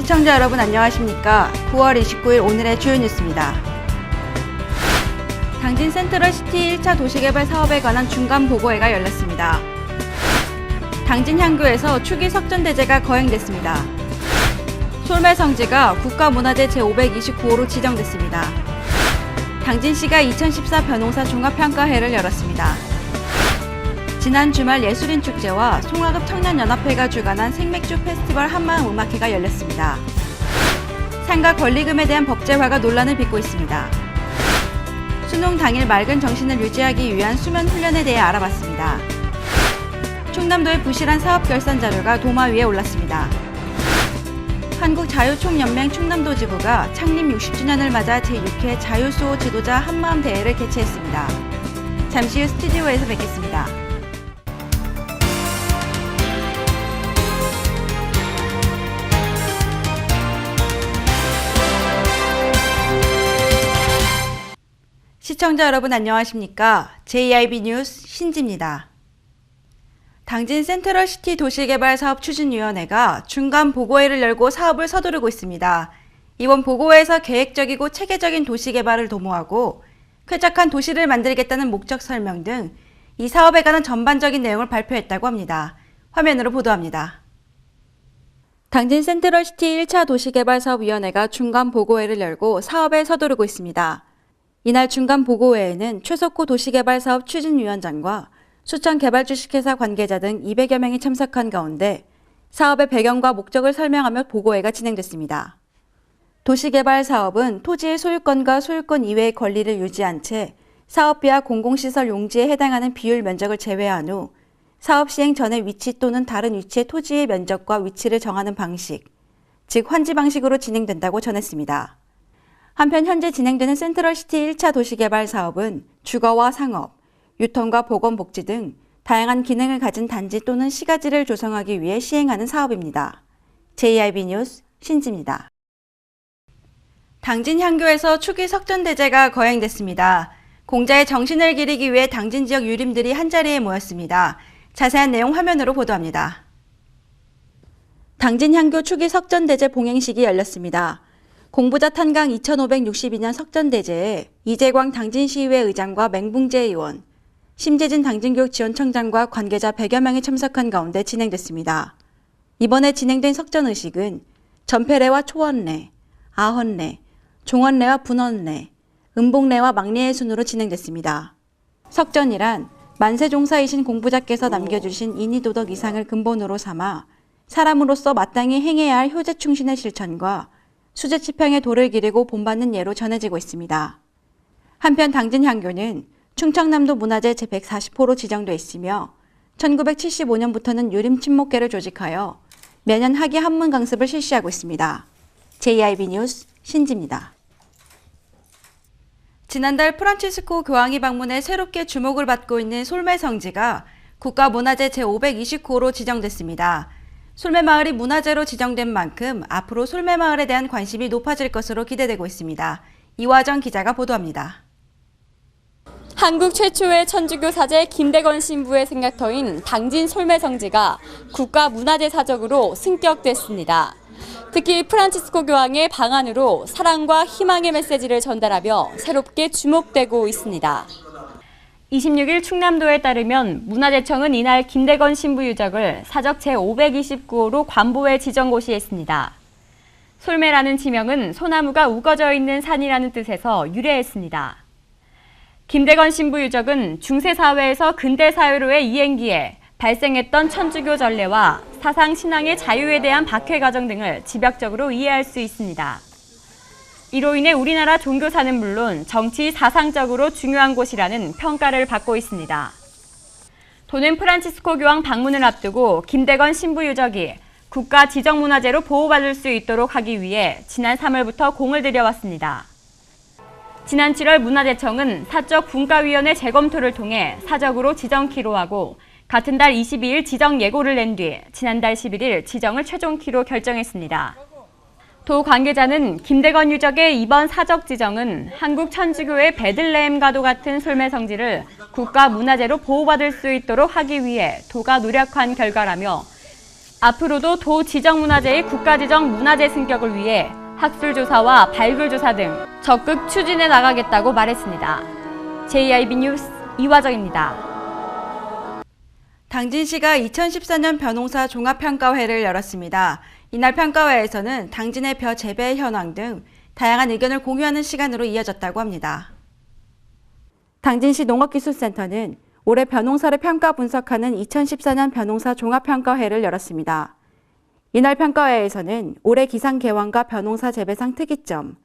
시청자 여러분 안녕하십니까? 9월 29일 오늘의 주요 뉴스입니다. 당진 센트럴시티 1차 도시개발 사업에 관한 중간보고회가 열렸습니다. 당진 향교에서 추기 석전대제가 거행됐습니다. 솔매성지가 국가문화재 제529호로 지정됐습니다. 당진시가 2014 벼농사 종합평가회를 열었습니다. 지난 주말 예술인축제와 송화급 청년연합회가 주관한 생맥주 페스티벌 한마음음악회가 열렸습니다. 상가 권리금에 대한 법제화가 논란을 빚고 있습니다. 수능 당일 맑은 정신을 유지하기 위한 수면 훈련에 대해 알아봤습니다. 충남도의 부실한 사업 결산 자료가 도마 위에 올랐습니다. 한국자유총연맹 충남도 지부가 창립 60주년을 맞아 제6회 자유수호 지도자 한마음 대회를 개최했습니다. 잠시 후 스튜디오에서 뵙겠습니다. 시청자 여러분 안녕하십니까? JIB 뉴스 신지입니다. 당진 센트럴시티 도시개발 사업추진위원회가 중간보고회를 열고 사업을 서두르고 있습니다. 이번 보고회에서 계획적이고 체계적인 도시개발을 도모하고 쾌적한 도시를 만들겠다는 목적 설명 등 이 사업에 관한 전반적인 내용을 발표했다고 합니다. 화면으로 보도합니다. 당진 센트럴시티 1차 도시개발사업위원회가 중간보고회를 열고 사업에 서두르고 있습니다. 이날 중간보고회에는 최석호 도시개발사업 추진위원장과 수천 개발주식회사 관계자 등 200여 명이 참석한 가운데 사업의 배경과 목적을 설명하며 보고회가 진행됐습니다. 도시개발 사업은 토지의 소유권과 소유권 이외의 권리를 유지한 채 사업비와 공공시설 용지에 해당하는 비율 면적을 제외한 후 사업 시행 전의 위치 또는 다른 위치의 토지의 면적과 위치를 정하는 방식, 즉 환지 방식으로 진행된다고 전했습니다. 한편 현재 진행되는 센트럴시티 1차 도시개발 사업은 주거와 상업, 유통과 보건복지 등 다양한 기능을 가진 단지 또는 시가지를 조성하기 위해 시행하는 사업입니다. JIB 뉴스 신지입니다. 당진 향교에서 추기 석전대제가 거행됐습니다. 공자의 정신을 기리기 위해 당진 지역 유림들이 한자리에 모였습니다. 자세한 내용 화면으로 보도합니다. 당진 향교 추기 석전대제 봉행식이 열렸습니다. 공부자 탄강 2562년 석전대제에 이재광 당진시의회 의장과 맹붕재 의원, 심재진 당진교육지원청장과 관계자 100여 명이 참석한 가운데 진행됐습니다. 이번에 진행된 석전의식은 전패례와 초원례, 아헌례, 종원례와 분원례, 음복례와 막례의 순으로 진행됐습니다. 석전이란 만세종사이신 공부자께서 남겨주신 인의도덕 이상을 근본으로 삼아 사람으로서 마땅히 행해야 할 효제충신의 실천과 수제치평의 도를 기리고 본받는 예로 전해지고 있습니다. 한편 당진 향교는 충청남도 문화재 제140호로 지정돼 있으며 1975년부터는 유림친목회를 조직하여 매년 학예 한문 강습을 실시하고 있습니다. JIB 뉴스 신지입니다. 지난달 프란치스코 교황이 방문해 새롭게 주목을 받고 있는 솔매성지가 국가문화재 제529호로 지정됐습니다. 솔매마을이 문화재로 지정된 만큼 앞으로 솔매마을에 대한 관심이 높아질 것으로 기대되고 있습니다. 이화정 기자가 보도합니다. 한국 최초의 천주교 사제 김대건 신부의 생각터인 당진 솔매성지가 국가문화재 사적으로 승격됐습니다. 특히 프란치스코 교황의 방안으로 사랑과 희망의 메시지를 전달하며 새롭게 주목되고 있습니다. 26일 충남도에 따르면 문화재청은 이날 김대건 신부 유적을 사적 제529호로 관보에 지정 고시했습니다. 솔매라는 지명은 소나무가 우거져 있는 산이라는 뜻에서 유래했습니다. 김대건 신부 유적은 중세사회에서 근대사회로의 이행기에 발생했던 천주교 전례와 사상 신앙의 자유에 대한 박해 과정 등을 집약적으로 이해할 수 있습니다. 이로 인해 우리나라 종교사는 물론 정치 사상적으로 중요한 곳이라는 평가를 받고 있습니다. 도는 프란치스코 교황 방문을 앞두고 김대건 신부 유적이 국가 지정문화재로 보호받을 수 있도록 하기 위해 지난 3월부터 공을 들여왔습니다. 지난 7월 문화재청은 사적 분과위원회 재검토를 통해 사적으로 지정키로 하고 같은 달 22일 지정 예고를 낸 뒤 지난달 11일 지정을 최종키로 결정했습니다. 도 관계자는 김대건 유적의 이번 사적 지정은 한국 천주교의 베들레헴과도 같은 솔매성지를 국가문화재로 보호받을 수 있도록 하기 위해 도가 노력한 결과라며 앞으로도 도 지정문화재의 국가지정 문화재 승격을 위해 학술조사와 발굴조사 등 적극 추진해 나가겠다고 말했습니다. JIB 뉴스 이화정입니다. 당진시가 2014년 벼농사 종합평가회를 열었습니다. 이날 평가회에서는 당진의 벼 재배 현황 등 다양한 의견을 공유하는 시간으로 이어졌다고 합니다. 당진시 농업기술센터는 올해 벼농사를 평가 분석하는 2014년 벼농사 종합평가회를 열었습니다. 이날 평가회에서는 올해 기상 개원과 벼농사 재배상 특이점,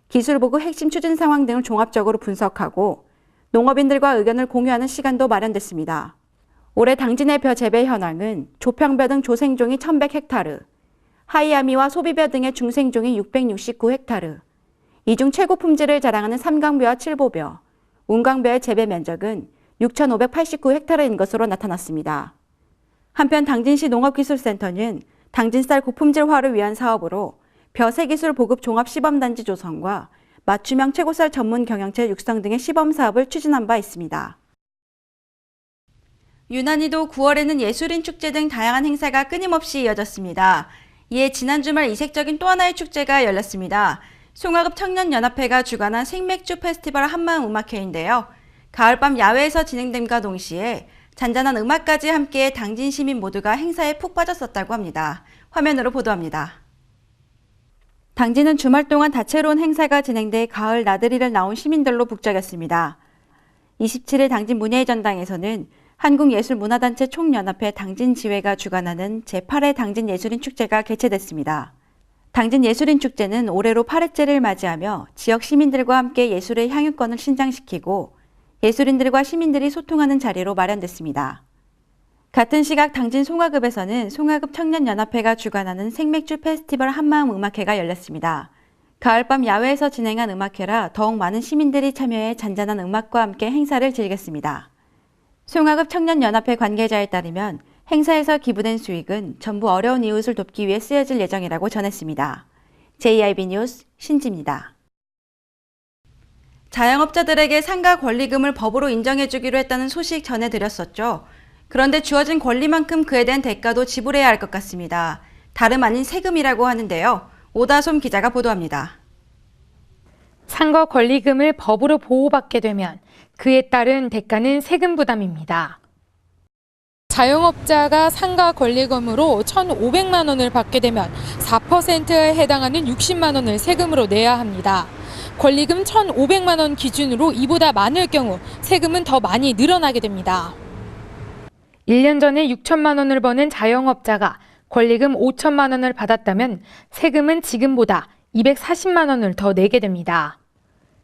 기술보고 핵심 추진 상황 등을 종합적으로 분석하고 농업인들과 의견을 공유하는 시간도 마련됐습니다. 올해 당진의 벼 재배 현황은 조평벼 등 조생종이 1,100헥타르, 하이아미와 소비벼 등의 중생종이 669헥타르, 이 중 최고 품질을 자랑하는 삼강벼와 칠보벼, 운강벼의 재배 면적은 6,589헥타르인 것으로 나타났습니다. 한편 당진시 농업기술센터는 당진쌀 고품질화를 위한 사업으로 벼새기술 보급 종합시범단지 조성과 맞춤형 최고쌀 전문 경영체 육성 등의 시범 사업을 추진한 바 있습니다. 유난히도 9월에는 예술인 축제 등 다양한 행사가 끊임없이 이어졌습니다. 이에 지난 주말 이색적인 또 하나의 축제가 열렸습니다. 송화급 청년연합회가 주관한 생맥주 페스티벌 한마음음악회인데요. 가을밤 야외에서 진행됨과 동시에 잔잔한 음악까지 함께 당진 시민 모두가 행사에 푹 빠졌었다고 합니다. 화면으로 보도합니다. 당진은 주말 동안 다채로운 행사가 진행돼 가을 나들이를 나온 시민들로 북적였습니다. 27일 당진 문예의 전당에서는 한국예술문화단체 총연합회 당진지회가 주관하는 제8회 당진예술인 축제가 개최됐습니다. 당진예술인 축제는 올해로 8회째를 맞이하며 지역 시민들과 함께 예술의 향유권을 신장시키고 예술인들과 시민들이 소통하는 자리로 마련됐습니다. 같은 시각 당진 송화급에서는 송화급 청년연합회가 주관하는 생맥주 페스티벌 한마음음악회가 열렸습니다. 가을밤 야외에서 진행한 음악회라 더욱 많은 시민들이 참여해 잔잔한 음악과 함께 행사를 즐겼습니다. 송화급 청년연합회 관계자에 따르면 행사에서 기부된 수익은 전부 어려운 이웃을 돕기 위해 쓰여질 예정이라고 전했습니다. JIB 뉴스 신지입니다. 자영업자들에게 상가 권리금을 법으로 인정해주기로 했다는 소식 전해드렸었죠. 그런데 주어진 권리만큼 그에 대한 대가도 지불해야 할 것 같습니다. 다름 아닌 세금이라고 하는데요. 오다솜 기자가 보도합니다. 상가 권리금을 법으로 보호받게 되면 그에 따른 대가는 세금 부담입니다. 자영업자가 상가 권리금으로 1,500만 원을 받게 되면 4%에 해당하는 60만 원을 세금으로 내야 합니다. 권리금 1,500만 원 기준으로 이보다 많을 경우 세금은 더 많이 늘어나게 됩니다. 1년 전에 6천만 원을 버는 자영업자가 권리금 5천만 원을 받았다면 세금은 지금보다 240만 원을 더 내게 됩니다.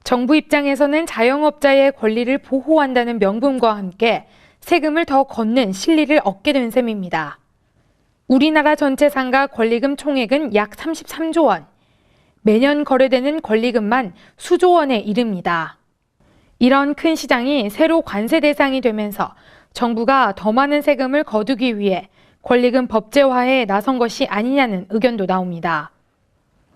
정부 입장에서는 자영업자의 권리를 보호한다는 명분과 함께 세금을 더 걷는 실리를 얻게 된 셈입니다. 우리나라 전체 상가 권리금 총액은 약 33조 원. 매년 거래되는 권리금만 수조 원에 이릅니다. 이런 큰 시장이 새로 관세 대상이 되면서 정부가 더 많은 세금을 거두기 위해 권리금 법제화에 나선 것이 아니냐는 의견도 나옵니다.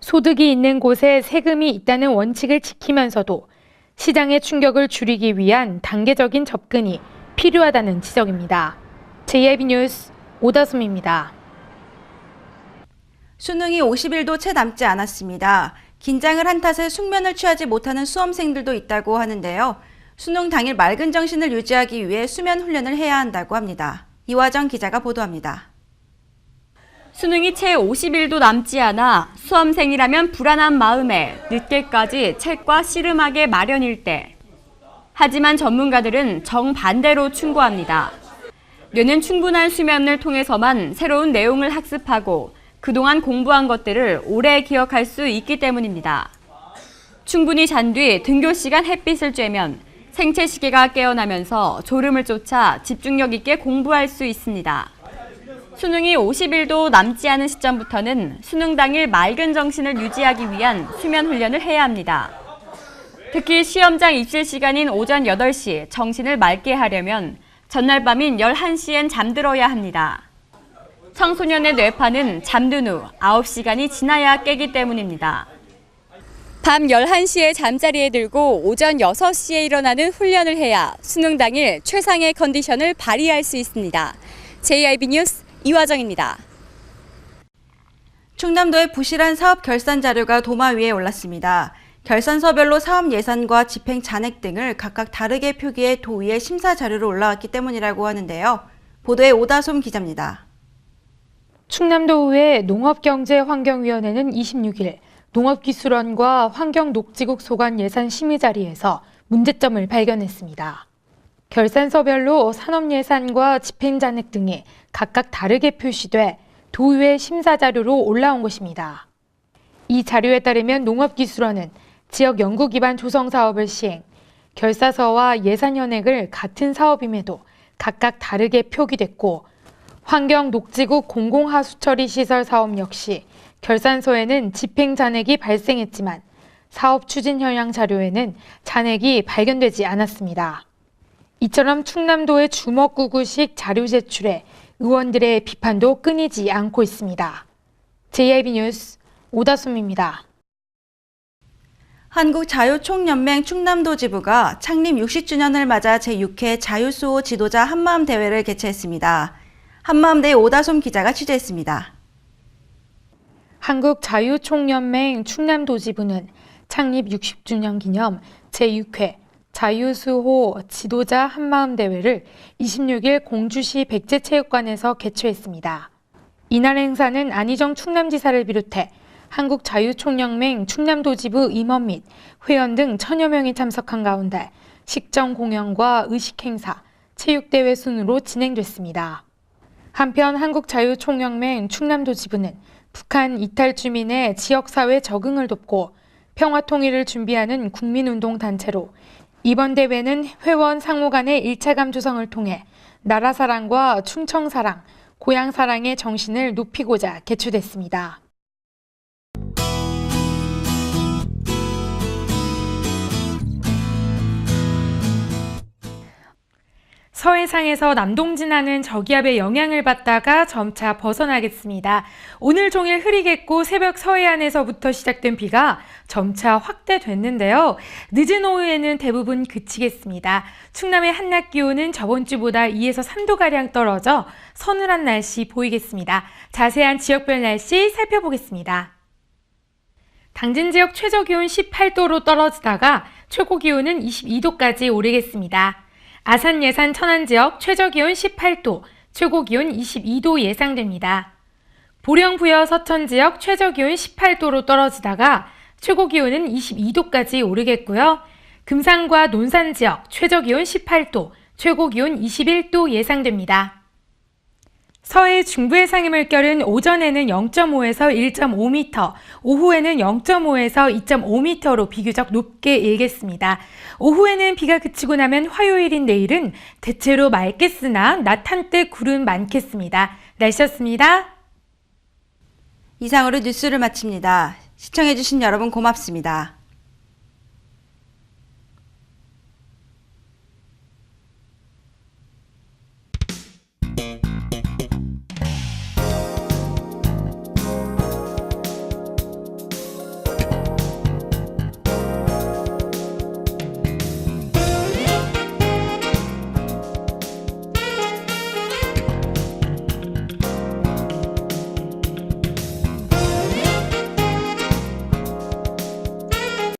소득이 있는 곳에 세금이 있다는 원칙을 지키면서도 시장의 충격을 줄이기 위한 단계적인 접근이 필요하다는 지적입니다. JIB 뉴스 오다솜입니다. 수능이 50일도 채 남지 않았습니다. 긴장을 한 탓에 숙면을 취하지 못하는 수험생들도 있다고 하는데요. 수능 당일 맑은 정신을 유지하기 위해 수면 훈련을 해야 한다고 합니다. 이화정 기자가 보도합니다. 수능이 채 50일도 남지 않아 수험생이라면 불안한 마음에 늦게까지 책과 씨름하게 마련일 때. 하지만 전문가들은 정반대로 충고합니다. 뇌는 충분한 수면을 통해서만 새로운 내용을 학습하고 그동안 공부한 것들을 오래 기억할 수 있기 때문입니다. 충분히 잔 뒤 등교 시간 햇빛을 쬐면 생체 시계가 깨어나면서 졸음을 쫓아 집중력 있게 공부할 수 있습니다. 수능이 50일도 남지 않은 시점부터는 수능 당일 맑은 정신을 유지하기 위한 수면 훈련을 해야 합니다. 특히 시험장 입실 시간인 오전 8시 정신을 맑게 하려면 전날 밤인 11시엔 잠들어야 합니다. 청소년의 뇌파는 잠든 후 9시간이 지나야 깨기 때문입니다. 밤 11시에 잠자리에 들고 오전 6시에 일어나는 훈련을 해야 수능 당일 최상의 컨디션을 발휘할 수 있습니다. JIB 뉴스 이화정입니다. 충남도의 부실한 사업 결산 자료가 도마 위에 올랐습니다. 결산서별로 사업 예산과 집행 잔액 등을 각각 다르게 표기해 도의회 심사 자료로 올라왔기 때문이라고 하는데요. 보도에 오다솜 기자입니다. 충남도의회 농업경제환경위원회는 26일 농업기술원과 환경녹지국 소관 예산 심의 자리에서 문제점을 발견했습니다. 결산서별로 산업예산과 집행잔액 등이 각각 다르게 표시돼 도의회 심사 자료로 올라온 것입니다. 이 자료에 따르면 농업기술원은 지역 연구 기반 조성 사업을 시행, 결사서와 예산 현액을 같은 사업임에도 각각 다르게 표기됐고, 환경녹지국 공공하수처리 시설 사업 역시 결산서에는 집행 잔액이 발생했지만 사업 추진 현황 자료에는 잔액이 발견되지 않았습니다. 이처럼 충남도의 주먹구구식 자료 제출에 의원들의 비판도 끊이지 않고 있습니다. JIB 뉴스 오다솜입니다. 한국자유총연맹 충남도 지부가 창립 60주년을 맞아 제6회 자유수호 지도자 한마음 대회를 개최했습니다. 한마음대회 오다솜 기자가 취재했습니다. 한국자유총연맹 충남도 지부는 창립 60주년 기념 제6회 자유수호 지도자 한마음 대회를 26일 공주시 백제체육관에서 개최했습니다. 이날 행사는 안희정 충남지사를 비롯해 한국자유총연맹 충남도 지부 임원 및 회원 등 1000여 명이 참석한 가운데 식전 공연과 의식 행사, 체육대회 순으로 진행됐습니다. 한편 한국자유총연맹 충남도 지부는 북한 이탈 주민의 지역사회 적응을 돕고 평화통일을 준비하는 국민운동단체로 이번 대회는 회원 상호 간의 1차감 조성을 통해 나라사랑과 충청사랑, 고향사랑의 정신을 높이고자 개최됐습니다. 서해상에서 남동진하는 저기압의 영향을 받다가 점차 벗어나겠습니다. 오늘 종일 흐리겠고 새벽 서해안에서부터 시작된 비가 점차 확대됐는데요. 늦은 오후에는 대부분 그치겠습니다. 충남의 한낮 기온은 저번 주보다 2에서 3도가량 떨어져 서늘한 날씨 보이겠습니다. 자세한 지역별 날씨 살펴보겠습니다. 당진 지역 최저 기온 18도로 떨어지다가 최고 기온은 22도까지 오르겠습니다. 아산, 예산, 천안 지역 최저 기온 18도, 최고 기온 22도 예상됩니다. 보령, 부여, 서천 지역 최저 기온 18도로 떨어지다가 최고 기온은 22도까지 오르겠고요. 금산과 논산 지역 최저 기온 18도, 최고 기온 21도 예상됩니다. 서해 중부 해상의 물결은 오전에는 0.5에서 1.5m, 오후에는 0.5에서 2.5m로 비교적 높게 일겠습니다. 오후에는 비가 그치고 나면 화요일인 내일은 대체로 맑겠으나 낮 한때 구름 많겠습니다. 날씨였습니다. 이상으로 뉴스를 마칩니다. 시청해주신 여러분 고맙습니다.